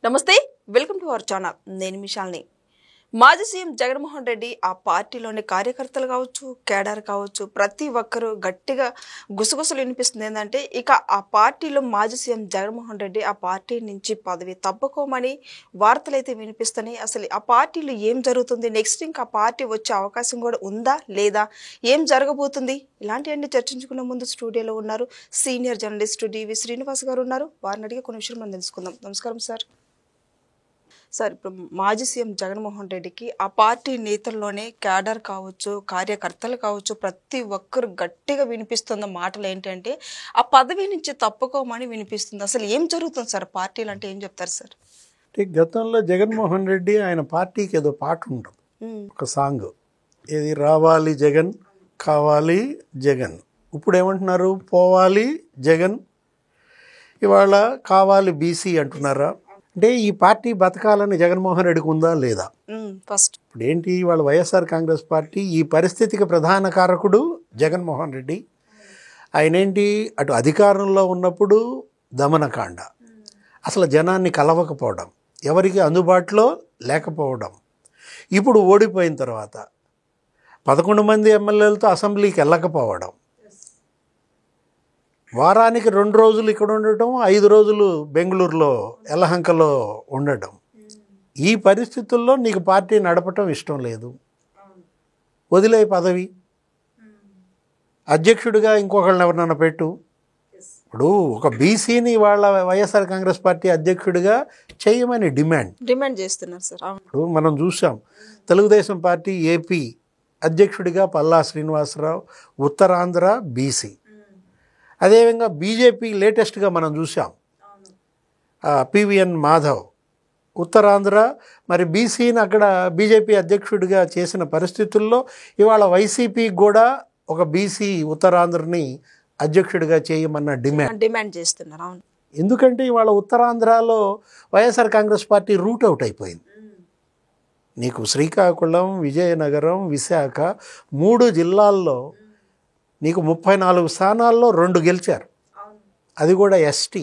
నమస్తే welcome to our channel నేను మిషాల్ని మాజీ సీఎం జగన్మోహన్ రెడ్డి ఆ పార్టీలోని కార్యకర్తలు కావచ్చు కేడర్ కావచ్చు ప్రతి ఒక్కరూ గట్టిగా గుసగుసలు వినిపిస్తుంది ఏంటంటే ఇక ఆ పార్టీలో మాజీ సీఎం జగన్మోహన్ రెడ్డి ఆ పార్టీ నుంచి పదవి తప్పుకోమని వార్తలు అయితే వినిపిస్తున్నాయి. అసలు ఆ పార్టీలో ఏం జరుగుతుంది, నెక్స్ట్ ఇంకా పార్టీ వచ్చే అవకాశం కూడా ఉందా లేదా, ఏం జరగబోతుంది, ఇలాంటివన్నీ చర్చించుకునే ముందు స్టూడియోలో ఉన్నారు సీనియర్ జర్నలిస్ట్ డివి శ్రీనివాస్ గారు ఉన్నారు. వారిని అడిగే కొన్ని విషయాలు మనం తెలుసుకుందాం. నమస్కారం సార్. సార్, ఇప్పుడు మాజీ సీఎం జగన్మోహన్ రెడ్డికి ఆ పార్టీ నేతల్లోనే క్యాడర్ కావచ్చు కార్యకర్తలు కావచ్చు ప్రతి ఒక్కరు గట్టిగా వినిపిస్తున్న మాటలు ఏంటంటే ఆ పదవి నుంచి తప్పుకోమని వినిపిస్తుంది. అసలు ఏం జరుగుతుంది సార్ పార్టీలు అంటే ఏం చెప్తారు సార్? గతంలో జగన్మోహన్ రెడ్డి ఆయన పార్టీకి ఏదో పాట ఉంటుంది, ఒక సాంగ్, ఏది రావాలి జగన్ కావాలి జగన్. ఇప్పుడు ఏమంటున్నారు, పోవాలి జగన్, ఇవాళ కావాలి బీసీ అంటున్నారా? అంటే ఈ పార్టీ బతకాలని జగన్మోహన్ రెడ్డికి ఉందా లేదా? ఫస్ట్ ఇప్పుడు ఏంటి, వాళ్ళ వైఎస్ఆర్ కాంగ్రెస్ పార్టీ ఈ పరిస్థితికి ప్రధాన కారకుడు జగన్మోహన్ రెడ్డి. ఆయన ఏంటి, అటు అధికారంలో ఉన్నప్పుడు దమనకాండ, అసలు జనాన్ని కలవకపోవడం, ఎవరికి అందుబాటులో లేకపోవడం, ఇప్పుడు ఓడిపోయిన తర్వాత 11 మంది ఎమ్మెల్యేలతో అసెంబ్లీకి వెళ్ళకపోవడం, వారానికి 2 రోజులు ఇక్కడ ఉండటం, 5 రోజులు బెంగళూరులో యలహంకలో ఉండటం. ఈ పరిస్థితుల్లో నీకు పార్టీ నడపటం ఇష్టం లేదు, వదిలే పదవి, అధ్యక్షుడిగా ఇంకొకళ్ళని ఎవరినైనా పెట్టు. ఇప్పుడు ఒక బీసీని వాళ్ళ వైఎస్ఆర్ కాంగ్రెస్ పార్టీ అధ్యక్షుడిగా చేయమని డిమాండ్ చేస్తున్నారు సార్. ఇప్పుడు మనం చూసాం, తెలుగుదేశం పార్టీ ఏపీ అధ్యక్షుడిగా పల్లా శ్రీనివాసరావు, ఉత్తరాంధ్ర బీసీ. అదేవిధంగా బీజేపీ లేటెస్ట్గా మనం చూసాం, పివిఎన్ మాధవ్ ఉత్తరాంధ్ర, మరి బీసీని అక్కడ బీజేపీ అధ్యక్షుడిగా చేసిన పరిస్థితుల్లో ఇవాళ వైసీపీకి కూడా ఒక బీసీ ఉత్తరాంధ్రని అధ్యక్షుడిగా చేయమన్న డిమాండ్ చేస్తున్నారు. అవును, ఎందుకంటే ఇవాళ ఉత్తరాంధ్రలో YSR Congress party route out అయిపోయింది. నీకు శ్రీకాకుళం, విజయనగరం, విశాఖ 3 జిల్లాల్లో నీకు 34 స్థానాల్లో 2 గెలిచారు, అది కూడా ఎస్టీ.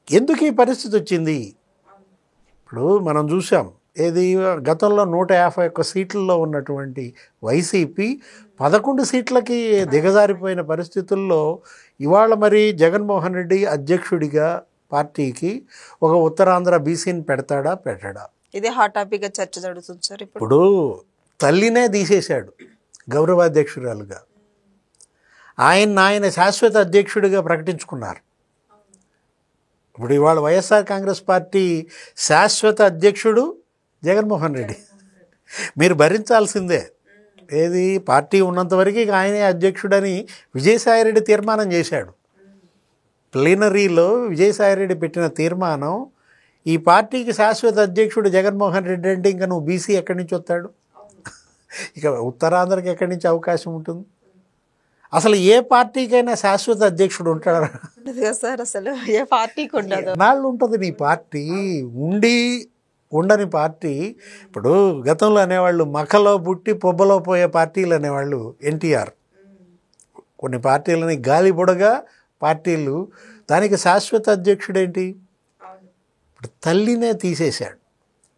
ఎందుకు ఈ పరిస్థితి వచ్చింది? ఇప్పుడు మనం చూసాం, ఏది గతంలో 151 సీట్లలో ఉన్నటువంటి వైసీపీ 11 సీట్లకి దిగజారిపోయిన పరిస్థితుల్లో ఇవాళ మరి జగన్మోహన్ రెడ్డి అధ్యక్షుడిగా పార్టీకి ఒక ఉత్తరాంధ్ర బీసీని పెట్టడా? ఇదే హాట్ టాపిక్గా చర్చ జరుగుతుంది సార్. ఇప్పుడు తల్లినే తీసేశాడు గౌరవాధ్యక్షురాలుగా, ఆయన శాశ్వత అధ్యక్షుడిగా ప్రకటించుకున్నారు. ఇప్పుడు ఇవాళ వైఎస్ఆర్ కాంగ్రెస్ పార్టీ శాశ్వత అధ్యక్షుడు జగన్మోహన్ రెడ్డి. మీరు భరించాల్సిందే, ఏది పార్టీ ఉన్నంతవరకు ఆయనే అధ్యక్షుడని విజయసాయిరెడ్డి తీర్మానం చేశాడు. ప్లీనరీలో విజయసాయిరెడ్డి పెట్టిన తీర్మానం, ఈ పార్టీకి శాశ్వత అధ్యక్షుడు జగన్మోహన్ రెడ్డి అంటే ఇంకా నువ్వు బీసీ ఎక్కడి నుంచి వస్తాడు, ఇక ఉత్తరాంధ్రకి ఎక్కడి నుంచి అవకాశం ఉంటుంది? అసలు ఏ పార్టీకైనా శాశ్వత అధ్యక్షుడు ఉంటాడా సార్? అసలు ఏ పార్టీకి ఉండదు. నాళ్ళు ఉంటుంది నీ పార్టీ, ఉండని పార్టీ. ఇప్పుడు గతంలో అనేవాళ్ళు మఖలో పుట్టి పొబ్బలో పోయే పార్టీలు అనేవాళ్ళు. ఎన్టీఆర్ కొన్ని పార్టీలని గాలి బుడగా పార్టీలు, దానికి శాశ్వత అధ్యక్షుడేంటి? ఇప్పుడు తల్లినే తీసేశాడు.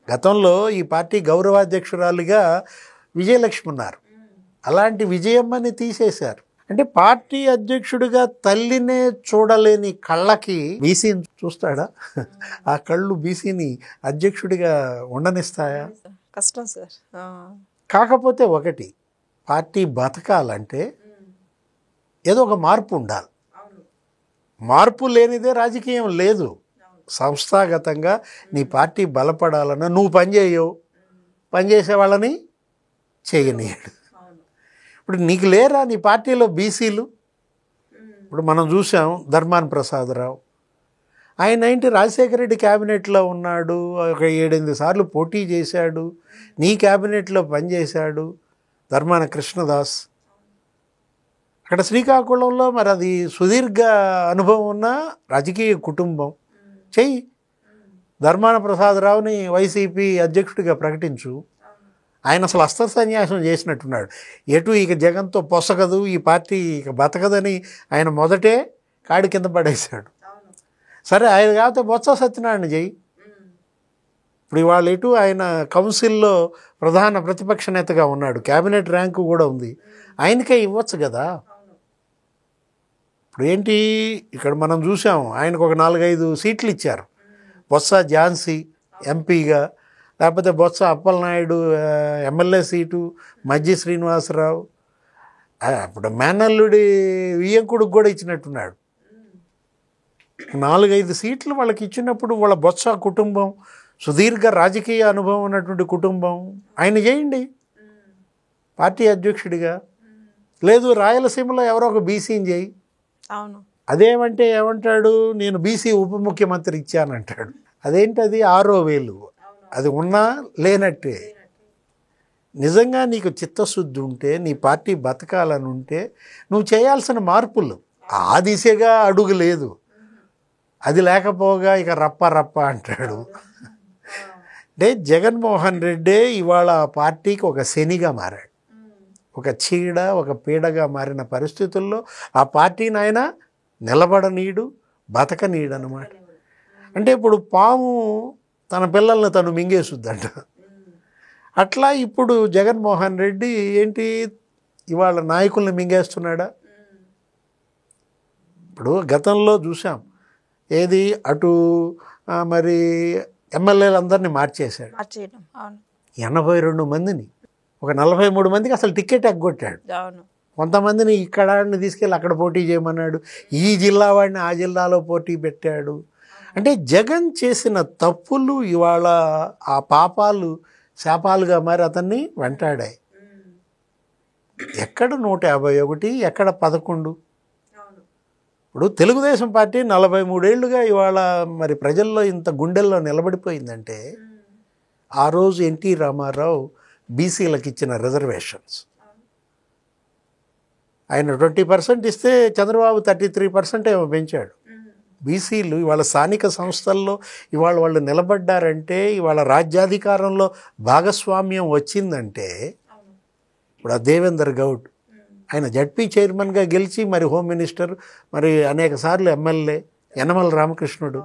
గతంలో ఈ పార్టీ గౌరవాధ్యక్షురాలుగా విజయలక్ష్మి ఉన్నారు, అలాంటి విజయమ్మని తీసేశారు. అంటే పార్టీ అధ్యక్షుడిగా తల్లినే చూడలేని కళ్ళకి బీసీని చూస్తాడా? ఆ కళ్ళు బీసీని అధ్యక్షుడిగా ఉండనిస్తాయా? కష్టం సార్. కాకపోతే ఒకటి, పార్టీ బతకాలంటే ఏదో ఒక మార్పు ఉండాలి. మార్పు లేనిదే రాజకీయం లేదు. సంస్థాగతంగా నీ పార్టీ బలపడాలన్నా నువ్వు పనిచేసే వాళ్ళని చేయనీయడు. ఇప్పుడు నీకు లేరా నీ పార్టీలో బీసీలు? ఇప్పుడు మనం చూసాం, ధర్మాన ప్రసాదరావు, ఆయన ఏంటి రాజశేఖర రెడ్డి క్యాబినెట్లో ఉన్నాడు, ఒక 7-8 సార్లు పోటీ చేశాడు, నీ క్యాబినెట్లో పనిచేశాడు. ధర్మాన కృష్ణదాస్ అక్కడ శ్రీకాకుళంలో, మరి అది సుదీర్ఘ అనుభవం ఉన్న రాజకీయ కుటుంబం. చెయ్యి, ధర్మాన ప్రసాదరావుని వైసీపీ అధ్యక్షుడిగా ప్రకటించు. ఆయన అసలు అస్త్ర సన్యాసం చేసినట్టున్నాడు. ఎటు ఇక జగన్తో పొసగదు, ఈ పార్టీ ఇక బతకదని ఆయన మొదటే కాడి కింద పడేశాడు. సరే ఆయన కాకపోతే బొత్స సత్యనారాయణ చెయ్యి. ఇప్పుడు ఇవాళ ఇటు ఆయన కౌన్సిల్లో ప్రధాన ప్రతిపక్ష నేతగా ఉన్నాడు, క్యాబినెట్ ర్యాంకు కూడా ఉంది, ఆయనకే ఇవ్వచ్చు కదా. ఇప్పుడు ఏంటి ఇక్కడ మనం చూసాం, ఆయనకు ఒక 4-5 సీట్లు ఇచ్చారు. బొత్స ఝాన్సీ ఎంపీగా, లేకపోతే బొత్స అప్పలనాయుడు ఎమ్మెల్యే సీటు, మజ్జి శ్రీనివాసరావు, ఇప్పుడు మేనల్లుడి వియ్యంకుడికి కూడా ఇచ్చినట్టున్నాడు. 4-5 సీట్లు వాళ్ళకి ఇచ్చినప్పుడు వాళ్ళ బొత్స కుటుంబం, సుదీర్ఘ రాజకీయ అనుభవం ఉన్నటువంటి కుటుంబం, ఆయన చేయండి పార్టీ అధ్యక్షుడిగా. లేదు రాయలసీమలో ఎవరో ఒక బీసీని చేయి. అవును, అదేమంటే ఏమంటాడు, నేను బీసీ ఉప ముఖ్యమంత్రి ఇచ్చానంటాడు. అదేంటది 6,000, అది ఉన్నా లేనట్టే. నిజంగా నీకు చిత్తశుద్ధి ఉంటే, నీ పార్టీ బతకాలని ఉంటే నువ్వు చేయాల్సిన మార్పులు ఆ దిశగా అడుగు లేదు. అది లేకపోగా ఇక రప్ప రప్ప అంటాడు. అంటే జగన్మోహన్ రెడ్డి ఇవాళ ఆ పార్టీకి ఒక శనిగా మారాడు, ఒక చీడ, ఒక పీడగా మారిన పరిస్థితుల్లో ఆ పార్టీని ఆయన నిలబడనీడు, బతకనీడు అన్నమాట. అంటే ఇప్పుడు పాము తన పిల్లల్ని తను మింగేసుద్దంట. అట్లా ఇప్పుడు జగన్మోహన్ రెడ్డి ఏంటి ఇవాళ నాయకుల్ని మింగేస్తున్నాడా? ఇప్పుడు గతంలో చూసాం, ఏది అటు మరి ఎమ్మెల్యేలందరినీ మార్చేశాడు. 82 మందిని, ఒక 43 మందికి అసలు టికెట్ ఎగ్గొట్టాడు. కొంతమందిని ఇక్కడ తీసుకెళ్ళి అక్కడ పోటీ చేయమన్నాడు, ఈ జిల్లా వాడిని ఆ జిల్లాలో పోటీ పెట్టాడు. అంటే జగన్ చేసిన తప్పులు ఇవాళ ఆ పాపాలు శాపాలుగా మారి అతన్ని వెంటాడాయి. ఎక్కడ 151, ఎక్కడ 11. ఇప్పుడు తెలుగుదేశం పార్టీ 43 ఏళ్లుగా ఇవాళ మరి ప్రజల్లో ఇంత గుండెల్లో నిలబడిపోయిందంటే ఆ రోజు ఎన్టీ రామారావు బీసీలకు ఇచ్చిన రిజర్వేషన్స్, ఆయన 20% ఇస్తే చంద్రబాబు 33% ఏమో పెంచాడు. బీసీలు ఇవాళ స్థానిక సంస్థల్లో ఇవాళ వాళ్ళు నిలబడ్డారంటే, ఇవాళ రాజ్యాధికారంలో భాగస్వామ్యం వచ్చిందంటే, ఇప్పుడు ఆ దేవేందర్ గౌడ్ ఆయన జడ్పీ చైర్మన్గా గెలిచి మరి హోమ్ మినిస్టర్, మరి అనేక సార్లు ఎమ్మెల్యే, యనమల రామకృష్ణుడు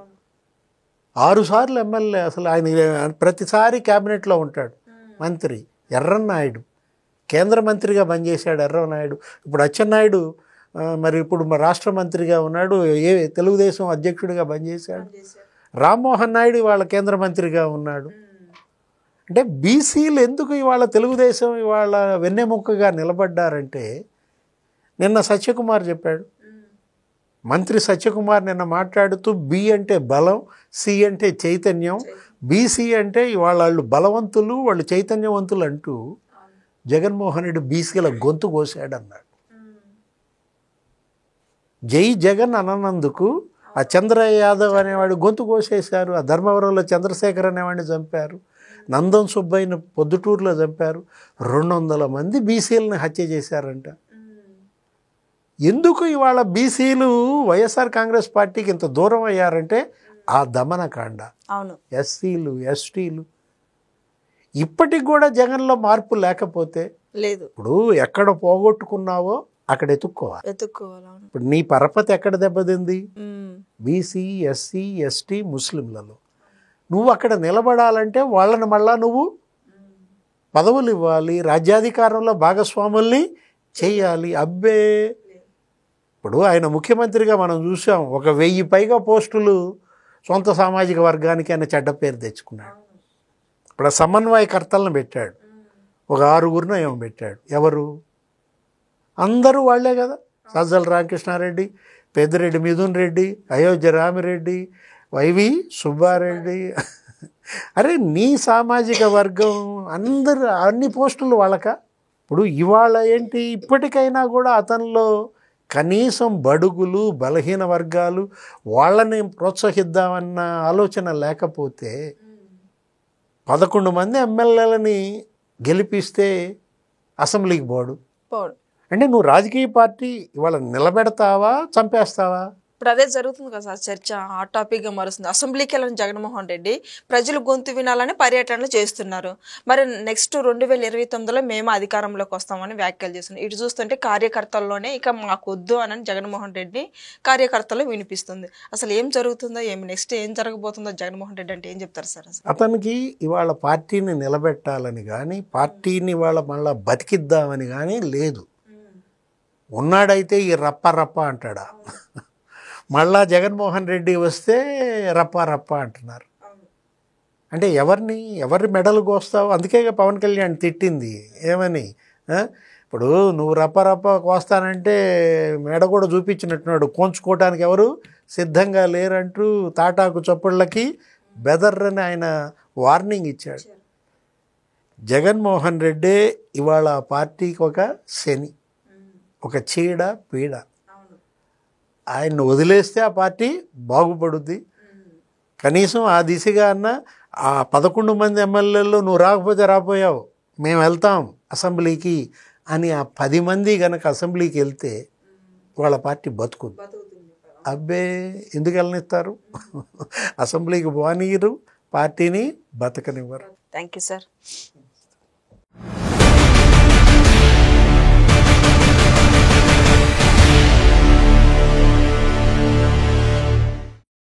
6 సార్లు ఎమ్మెల్యే, అసలు ఆయన ప్రతిసారి క్యాబినెట్లో ఉంటాడు మంత్రి. ఎర్రన్నాయుడు కేంద్ర మంత్రిగా పనిచేశాడు ఎర్రన్నాయుడు. ఇప్పుడు అచ్చెన్నాయుడు మరి ఇప్పుడు రాష్ట్ర మంత్రిగా ఉన్నాడు, తెలుగుదేశం అధ్యక్షుడిగా పనిచేశాడు. రామ్మోహన్ నాయుడు ఇవాళ కేంద్ర మంత్రిగా ఉన్నాడు. అంటే బీసీలు ఎందుకు ఇవాళ తెలుగుదేశం ఇవాళ వెన్నెముక్కగా నిలబడ్డారంటే, నిన్న సత్యకుమార్ చెప్పాడు, మంత్రి సత్యకుమార్ నిన్న మాట్లాడుతూ బి అంటే బలం, సి అంటే చైతన్యం, బీసీ అంటే ఇవాళ వాళ్ళు బలవంతులు, వాళ్ళు చైతన్యవంతులు అంటూ జగన్మోహన్ రెడ్డి బీసీల గొంతు కోసాడు అన్నాడు. జై జగన్ అన్నందుకు ఆ చంద్రయ్య యాదవ్ అనేవాడు గొంతు కోసేశారు. ఆ ధర్మవరంలో చంద్రశేఖర్ అనేవాడిని చంపారు. నందం సుబ్బయ్యని పొద్దుటూరులో చంపారు. 200 మంది బీసీలను హత్య చేశారంట. ఎందుకు ఇవాళ బీసీలు వైఎస్ఆర్ కాంగ్రెస్ పార్టీకి ఇంత దూరం అయ్యారంటే ఆ దమనకాండ. అవును, ఎస్సీలు, ఎస్టీలు ఇప్పటికి కూడా జగన్లో మార్పు లేకపోతే లేదు. ఇప్పుడు ఎక్కడ పోగొట్టుకున్నావో అక్కడ ఎత్తుక్కోవాలి. ఇప్పుడు నీ పరపతి ఎక్కడ దెబ్బతింది? బీసీ, ఎస్సీ, ఎస్టీ, ముస్లింలలో. నువ్వు అక్కడ నిలబడాలంటే వాళ్ళని మళ్ళా నువ్వు పదవులు ఇవ్వాలి, రాజ్యాధికారంలో భాగస్వాముల్ని చేయాలి. అబ్బే, ఇప్పుడు ఆయన ముఖ్యమంత్రిగా మనం చూసాం, 1000 పైగా పోస్టులు సొంత సామాజిక వర్గానికి ఆయన చెడ్డ పేరు తెచ్చుకున్నాడు. ఇప్పుడు సమన్వయకర్తలను పెట్టాడు, ఒక 6గురినో ఏమో పెట్టాడు. ఎవరు? అందరూ వాళ్లే కదా. సజ్జల రామకృష్ణారెడ్డి, పెద్దిరెడ్డి మిథున్ రెడ్డి, అయోధ్య రామిరెడ్డి, వైవి సుబ్బారెడ్డి. అరే నీ సామాజిక వర్గం అందరు అన్ని పోస్టులు వాళ్ళక. ఇప్పుడు ఇవాళ ఏంటి, ఇప్పటికైనా కూడా అతనిలో కనీసం బడుగులు, బలహీన వర్గాలు వాళ్ళని ప్రోత్సహిద్దామన్న ఆలోచన లేకపోతే 11 మంది ఎమ్మెల్యేలని గెలిపిస్తే అసెంబ్లీకి పోడు. అంటే నువ్వు రాజకీయ పార్టీ ఇవాళ నిలబెడతావా, చంపేస్తావా? ఇప్పుడు అదే జరుగుతుంది కదా సార్, చర్చ హాట్ టాపిక్గా మారుస్తుంది. అసెంబ్లీకి వెళ్ళిన జగన్మోహన్ రెడ్డి ప్రజలు గొంతు వినాలని పర్యటనలు చేస్తున్నారు. మరి నెక్స్ట్ 2029లో మేము అధికారంలోకి వస్తామని వ్యాఖ్యలు చేస్తున్నారు. ఇటు చూస్తుంటే కార్యకర్తల్లోనే ఇక మాకు వద్దు అని జగన్మోహన్ రెడ్డి కార్యకర్తలు వినిపిస్తుంది. అసలు ఏం జరుగుతుందో, ఏమి నెక్స్ట్ ఏం జరగబోతుందో జగన్మోహన్ రెడ్డి అంటే ఏం చెప్తారు సార్? అసలు అతనికి ఇవాళ పార్టీని నిలబెట్టాలని కానీ పార్టీని ఇవాళ మళ్ళీ బతికిద్దామని కానీ లేదు. ఉన్నాడైతే ఈ రప్ప రప్ప అంటాడా? మళ్ళా జగన్మోహన్ రెడ్డి వస్తే రప్ప రప్ప అంటున్నారు. అంటే ఎవరి మెడలు కోస్తావు? అందుకే పవన్ కళ్యాణ్ తిట్టింది ఏమని, ఇప్పుడు నువ్వు రప్ప రప్ప కోస్తానంటే మెడ కూడా చూపించినట్టున్నాడు. కోంచుకోవటానికి ఎవరు సిద్ధంగా లేరంటూ తాటాకు చప్పుళ్ళకి బెదర్రని ఆయన వార్నింగ్ ఇచ్చాడు. జగన్మోహన్ రెడ్డే ఇవాళ పార్టీకి ఒక శని, ఒక చీడ పీడ. ఆయన్ని వదిలేస్తే ఆ పార్టీ బాగుపడుద్ది. కనీసం ఆ దిశగా అన్న ఆ 11 మంది ఎమ్మెల్యేల్లో నువ్వు రాకపోతే రాపోయావు, మేము వెళ్తాం అసెంబ్లీకి అని ఆ 10 మంది కనుక అసెంబ్లీకి వెళ్తే వాళ్ళ పార్టీ బతుకుద్ది. అబ్బే ఎందుకు వెళ్ళనిస్తారు? అసెంబ్లీకి పోనీయరు, పార్టీని బతకనివ్వరు. Thank you sir.